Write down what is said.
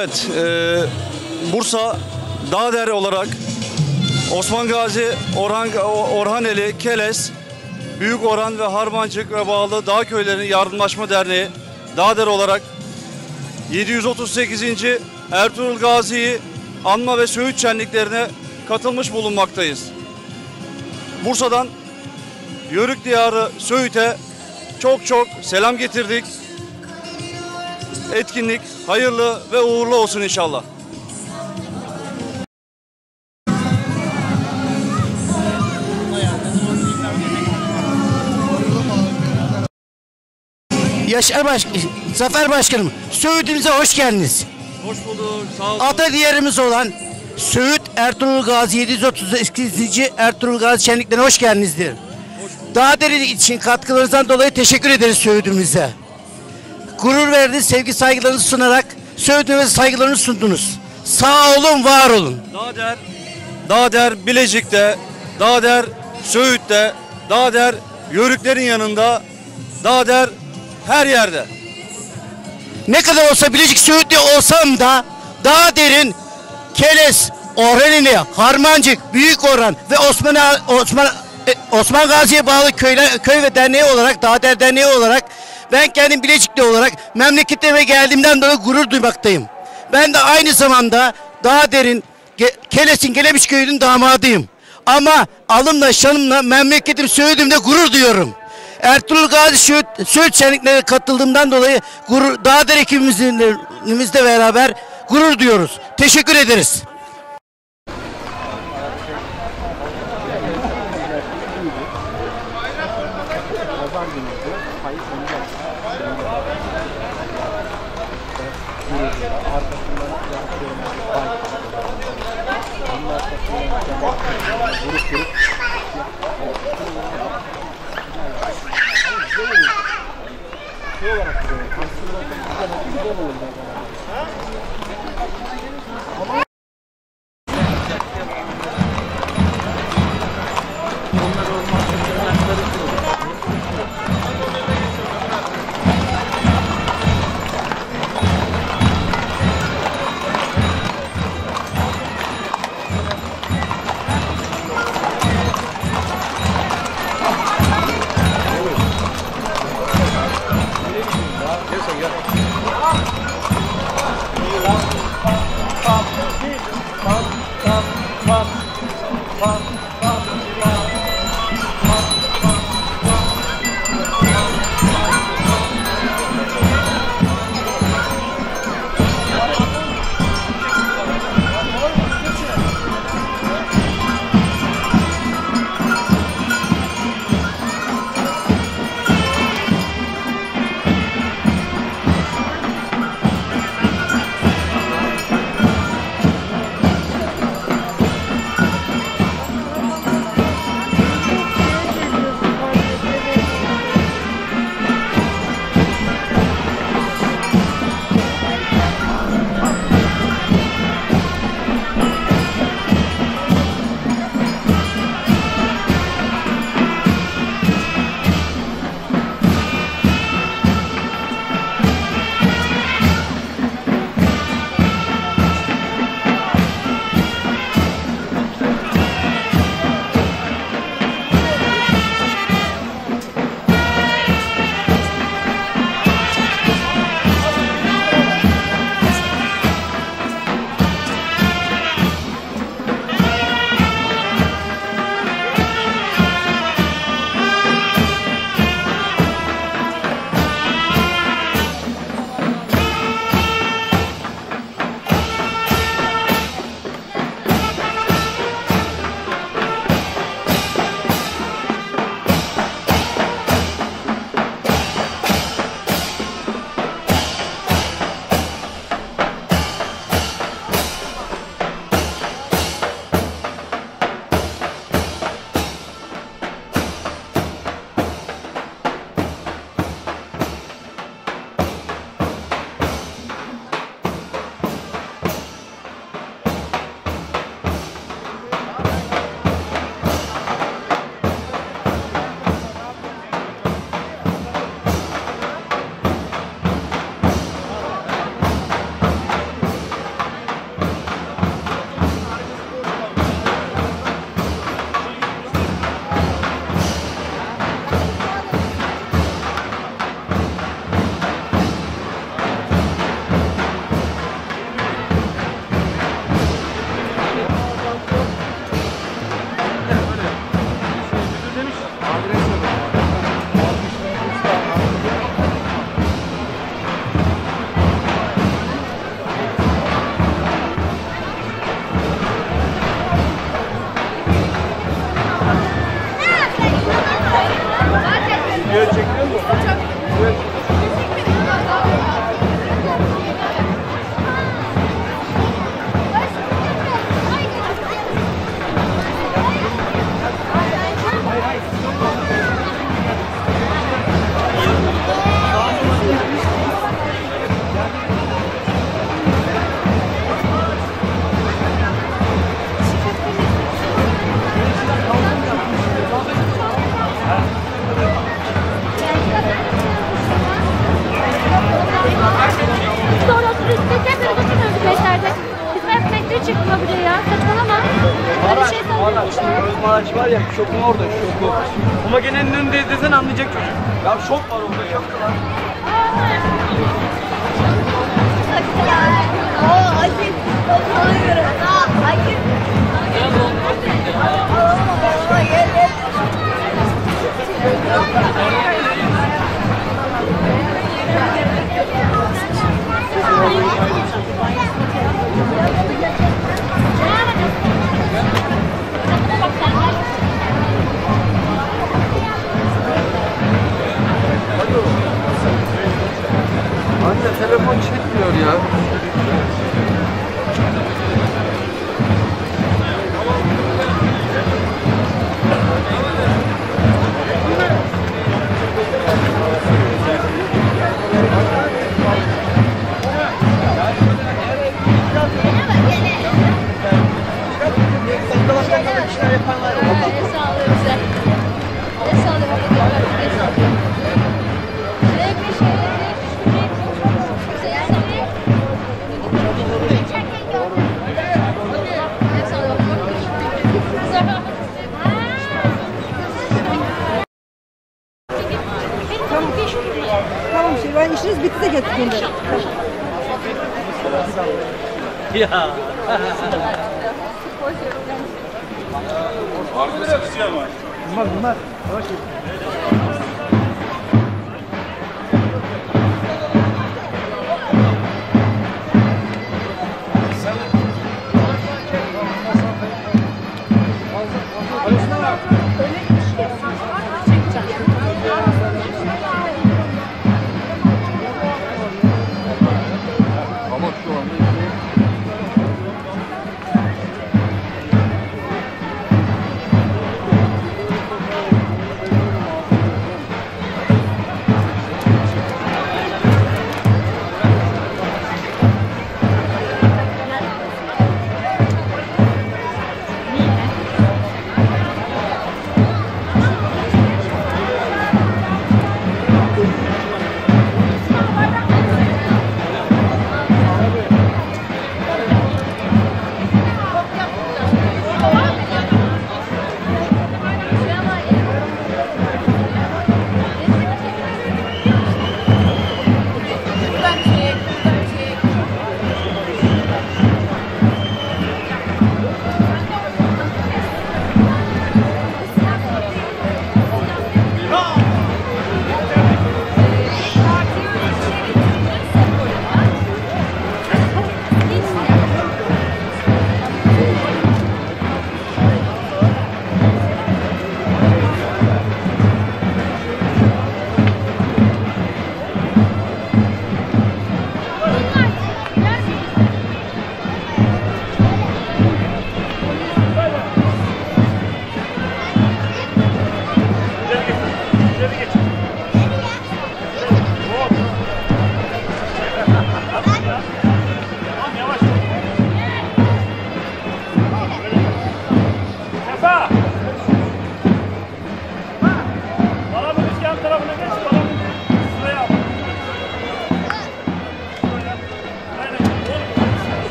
Evet, Bursa Dağder olarak Osman Gazi, Orhaneli, Keles, Büyük Orhan ve Harmancık ve bağlı dağ köylerinin yardımlaşma derneği Dağder olarak 738. Ertuğrul Gazi'yi anma ve Söğüt şenliklerine katılmış bulunmaktayız. Bursa'dan Yörük diyarı Söğüt'e çok selam getirdik. Etkinlik hayırlı ve uğurlu olsun inşallah. Zafer Başkanım, Söğüt'ümüze hoş geldiniz. Hoş bulduk, sağ olun. Ata diyarımız olan Söğüt Ertuğrul Gazi 738. Ertuğrul Gazi şenliklerine hoş geldiniz diyorum. Dağderi için katkılarınızdan dolayı teşekkür ederiz Söğüt'ümüze. Gurur verdiniz, sevgi saygılarınızı sunarak Söğüt'ümüze saygılarını sundunuz. Sağ olun, var olun. Dağder Bilecik'te, Dağder Söğüt'te, Dağder Yörüklerin yanında, Dağder her yerde. Ne kadar olsa Bilecik Söğütlü olsam da Dağder'in Keles, Orhaneli, Harmancık, Büyük Orhan ve Osman Gazi'ye bağlı köy ve derneği olarak, Dağder Derneği olarak ben kendim Bilecikli olarak memleketime geldiğimden dolayı gurur duymaktayım. Ben de aynı zamanda Dağder'in Keles'in Gelemiş köyünün damadıyım. Ama alımla şanımla memleketim Söğüt'ümde gurur duyuyorum. Ertuğrul Gazi Söğüt şenliklerine katıldığımdan dolayı Dağder ekibimizle beraber gurur duyuyoruz. Teşekkür ederiz. genç var ya, şokun orada, şoku. Homogenenin önünde desen anlayacak çocuk. Ya şok var orada, şok var. Anne telefon çekmiyor ya. Tamam şey, ben işiniz bitti de gönderin. Ya. Bunlar. Yavaş